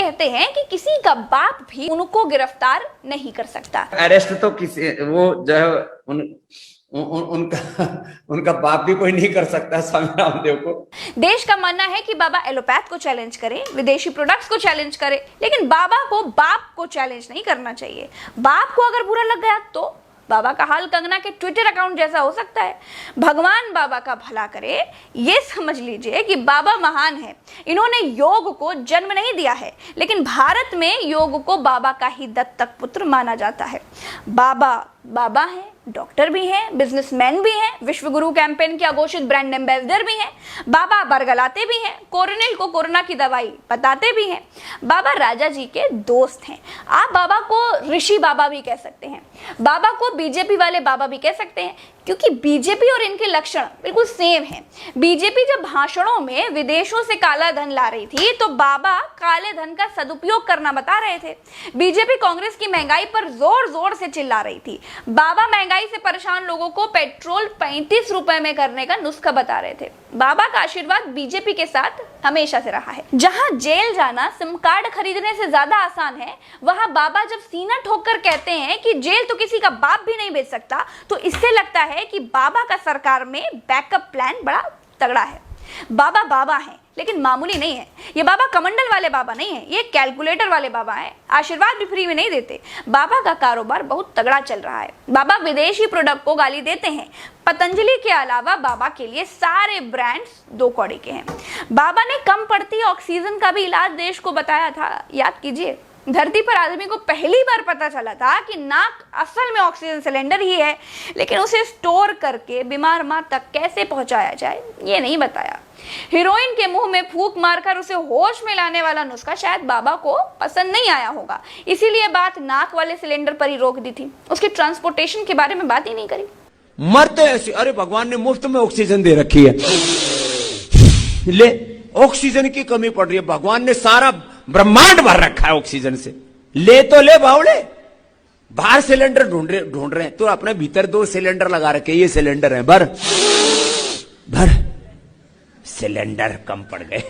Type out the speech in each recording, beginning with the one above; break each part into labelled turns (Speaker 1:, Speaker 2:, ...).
Speaker 1: कहते हैं कि किसी का बाप भी उनको गिरफ्तार नहीं कर सकता।
Speaker 2: अरेस्ट तो किसी वो जो है उनका बाप भी कोई नहीं कर सकता स्वामी रामदेव को।
Speaker 1: देश का मानना है कि बाबा एलोपैथ को चैलेंज करे, विदेशी प्रोडक्ट्स को चैलेंज करे, लेकिन बाबा को बाप को चैलेंज नहीं करना चाहिए। बाप को अगर बुरा लग गया तो बाबा का हाल कंगना के ट्विटर अकाउंट जैसा हो सकता है। भगवान बाबा का भला करे, ये समझ लीजिए कि बाबा महान है। इन्होंने योग को जन्म नहीं दिया है, लेकिन भारत में योग को बाबा का ही दत्तक पुत्र माना जाता है। बाबा बाबा हैं, डॉक्टर भी हैं, बिजनेसमैन भी हैं, विश्व गुरु कैंपेन के अघोषित ब्रांड एम्बेसडर भी हैं। बाबा बरगलाते भी हैं, कोरोनिल को कोरोना की दवाई बताते भी हैं। बाबा राजा जी के दोस्त हैं। आप बाबा को ऋषि बाबा भी कह सकते हैं, बाबा को बीजेपी वाले बाबा भी कह सकते हैं, क्योंकि बीजेपी और इनके लक्षण बिल्कुल सेम हैं। बीजेपी जब भाषणों में विदेशों से काला धन ला रही थी तो बाबा काले धन का सदुपयोग करना बता रहे थे। बीजेपी कांग्रेस की महंगाई पर जोर जोर से चिल्ला रही थी, बाबा महंगाई से परेशान लोगों को पेट्रोल 35 रुपए में करने का नुस्खा बता रहे थे। बाबा का आशीर्वाद बीजेपी के साथ हमेशा से रहा है। जहां जेल जाना सिम कार्ड खरीदने से ज्यादा आसान है, वहां बाबा जब सीना ठोक कर कहते हैं कि जेल तो किसी का बाप भी नहीं भेज सकता, तो इससे लगता है कि बाबा का सरकार में बैकअप प्लान बड़ा तगड़ा है। बाबा बाबा हैं, लेकिन मामूली नहीं है। ये बाबा कमंडल वाले बाबा नहीं है, ये कैलकुलेटर वाले बाबा हैं। आशीर्वाद भी फ्री में नहीं देते। बाबा का कारोबार बहुत तगड़ा चल रहा है। बाबा विदेशी प्रोडक्ट को गाली देते हैं। पतंजलि के अलावा बाबा के लिए सारे ब्रांड्स दो कौड़ी के हैं। बाबा ने कम पड़ती ऑक्सीजन का भी इलाज देश को बताया था, याद कीजिए। धरती पर आदमी को पहली बार पता चला था कि नाक असल में ऑक्सीजन सिलेंडर ही है, लेकिन उसे स्टोर करके बीमार मां तक कैसे पहुंचाया जाए ये नहीं बताया। हीरोइन के मुंह में फूंक मारकर उसे होश में लाने वाला नुस्खा शायद बाबा को पसंद नहीं आया होगा, इसीलिए बात नाक वाले सिलेंडर पर ही रोक दी थी। उसके ट्रांसपोर्टेशन के बारे में बात ही नहीं करी।
Speaker 3: मरते ऐसे, अरे भगवान ने मुफ्त में ऑक्सीजन दे रखी है, ले ऑक्सीजन की कमी पड़ रही है, भगवान ने सारा ब्रह्मांड भर रखा है ऑक्सीजन से, ले तो ले बावड़े। बाहर सिलेंडर ढूंढ रहे हैं तो अपने भीतर 2 सिलेंडर लगा रखे, ये सिलेंडर है, भर सिलेंडर कम पड़ गए।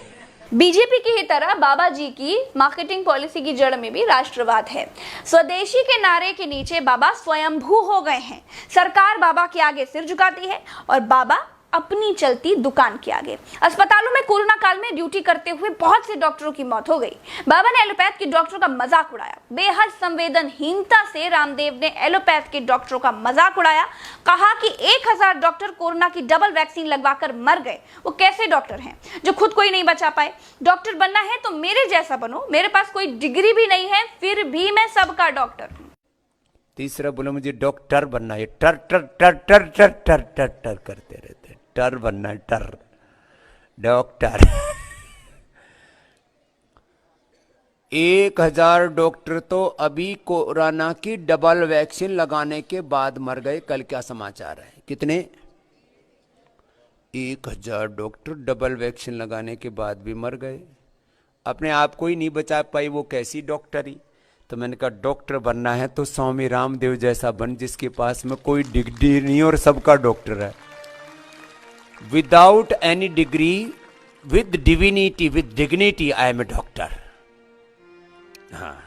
Speaker 1: बीजेपी की ही तरह बाबा जी की मार्केटिंग पॉलिसी की जड़ में भी राष्ट्रवाद है। स्वदेशी के नारे के नीचे बाबा स्वयंभू हो गए हैं। सरकार बाबा के आगे सिर झुकाती है और बाबा अपनी चलती दुकान के आगे। अस्पतालों में कोरोना काल में ड्यूटी करते हुए बहुत से डॉक्टरों की मौत हो गई। बाबा ने एलोपैथ के डॉक्टरों का मजाक उड़ाया। बेहद संवेदनहीनता से रामदेव ने एलोपैथ के डॉक्टरों का मजाक उड़ाया। कहा कि 1000 डॉक्टर कोरोना की डबल वैक्सीन लगवाकर मर गए। वो कैसे डॉक्टर हैं जो खुद को ही नहीं बचा पाए? डॉक्टर बनना है तो मेरे जैसा बनो, मेरे पास कोई डिग्री भी नहीं है, फिर भी मैं सबका डॉक्टर हूं।
Speaker 3: तीसरा बोला मुझे डॉक्टर बनना है, टर टर टर टर टर टर टर टर करते रहते, टर बनना है, टर डॉक्टर। 1000 डॉक्टर तो अभी कोरोना की डबल वैक्सीन लगाने के बाद मर गए। कल क्या समाचार है? कितने? 1000 डॉक्टर डबल वैक्सीन लगाने के बाद भी मर गए। अपने आप को ही नहीं बचा पाई, वो कैसी डॉक्टरी? तो मैंने कहा डॉक्टर बनना है तो स्वामी रामदेव जैसा बन, जिसके पास में कोई डिग्री नहीं और सबका डॉक्टर है। Without any degree, with divinity, with dignity, I am a doctor. हाँ,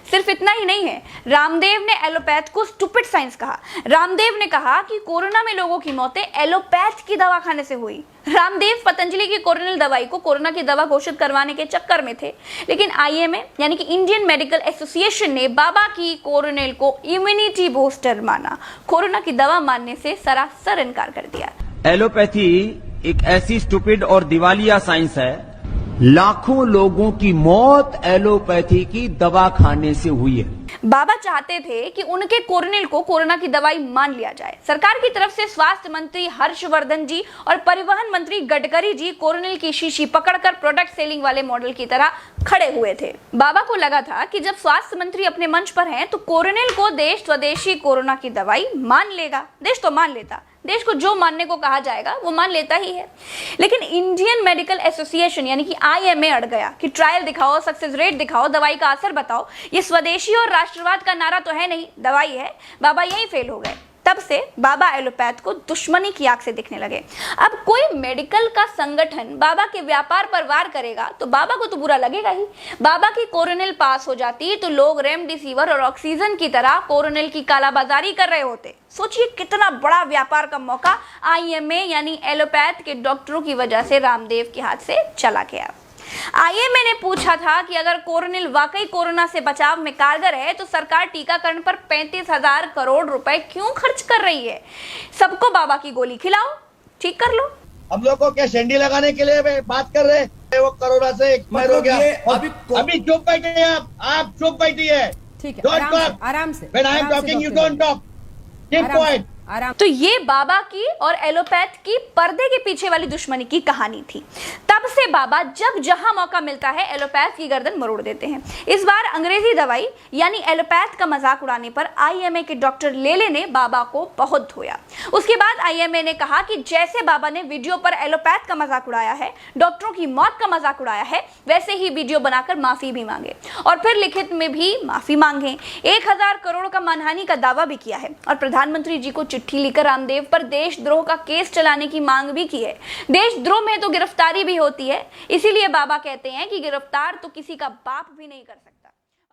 Speaker 1: सिर्फ इतना ही नहीं है, रामदेव ने एलोपैथ को स्टूपिड साइंस कहा। रामदेव ने कहा कि कोरोना में लोगों की मौतें एलोपैथ की दवा खाने से हुई। रामदेव पतंजलि की कोरोनिल दवाई को कोरोना की दवा घोषित करवाने के चक्कर में थे, लेकिन आईएमए यानी कि इंडियन मेडिकल एसोसिएशन ने बाबा की कोरोनिल को इम्यूनिटी बूस्टर माना। कोरोना की दवा मानने से सरासर इनकार कर दिया।
Speaker 4: एलोपैथी एक ऐसी स्टूपिड और दिवालिया साइंस है, लाखों लोगों की मौत एलोपैथी की दवा खाने से हुई है।
Speaker 1: बाबा चाहते थे कि उनके कोरोनिल को कोरोना की दवाई मान लिया जाए। सरकार की तरफ से स्वास्थ्य मंत्री हर्षवर्धन जी और परिवहन मंत्री गडकरी जी कोरोनिल की शीशी पकड़कर प्रोडक्ट सेलिंग वाले मॉडल की तरह खड़े हुए थे। बाबा को लगा था कि जब स्वास्थ्य मंत्री अपने मंच पर हैं तो कोरोनिल को देश स्वदेशी कोरोना की दवाई मान लेगा। देश तो मान लेता, देश को जो मानने को कहा जाएगा वो मान लेता ही है। लेकिन इंडियन मेडिकल एसोसिएशन यानी कि आईएमए अड़ गया कि ट्रायल दिखाओ, सक्सेस रेट दिखाओ, दवाई का असर बताओ। ये स्वदेशी और राष्ट्रवाद का नारा तो है नहीं, दवाई है। बाबा यही फेल हो गए। तब से बाबा एलोपैथ को दुश्मनी की आंख से दिखने लगे। अब कोई मेडिकल का संगठन बाबा के व्यापार पर वार करेगा तो बाबा को तो बुरा लगेगा ही। बाबा की कोरोनिल पास हो जाती तो लोग रेमडेसिविर और ऑक्सीजन की तरह कोरोनिल की कालाबाजारी कर रहे होते। सोचिए कितना बड़ा व्यापार का मौका आईएमए यानी एलोपैथ के डॉक्टरों की वजह से रामदेव के हाथ से चला गया। आईएमए ने पूछा था कि अगर कोरोनिल वाकई कोरोना से बचाव में कारगर है तो सरकार टीकाकरण पर 35,000 करोड़ रुपए क्यों खर्च कर रही है? सबको बाबा की गोली खिलाओ, ठीक कर लो।
Speaker 5: हम लोग को क्या शेंडी लगाने के लिए बात कर रहे हैं? वो कोरोना से एक्सपायर हो गया। अभी चुप बैठे आप चुप बैठिए।
Speaker 6: ठीक है, आराम से।
Speaker 5: When I am talking, you don't talk. Keep quiet.
Speaker 1: तो ये बाबा की और एलोपैथ की पर्दे के पीछे वाली दुश्मनी की कहानी थी। तब से बाबा जब जहां मौका मिलता है एलोपैथ की गर्दन मरोड़ देते हैं। इस बार अंग्रेजी दवाई यानी एलोपैथ का मजाक उड़ाने पर आईएमए के डॉक्टर लेले ने बाबा को बहुत धोया। उसके बाद आईएमए ने कहा कि जैसे बाबा ने वीडियो पर एलोपैथ का मजाक उड़ाया है, डॉक्टरों की मौत का मजाक उड़ाया है, वैसे ही वीडियो बनाकर माफी भी मांगे और फिर लिखित में भी माफी मांगे। 1000 करोड़ का मानहानि का दावा भी किया है और प्रधानमंत्री जी को चिट्ठी लिखकर रामदेव पर देशद्रोह का केस चलाने की मांग भी की है। देशद्रोह में तो गिरफ्तारी भी होती है, इसीलिए बाबा कहते हैं कि गिरफ्तार तो किसी का बाप भी नहीं कर सकता।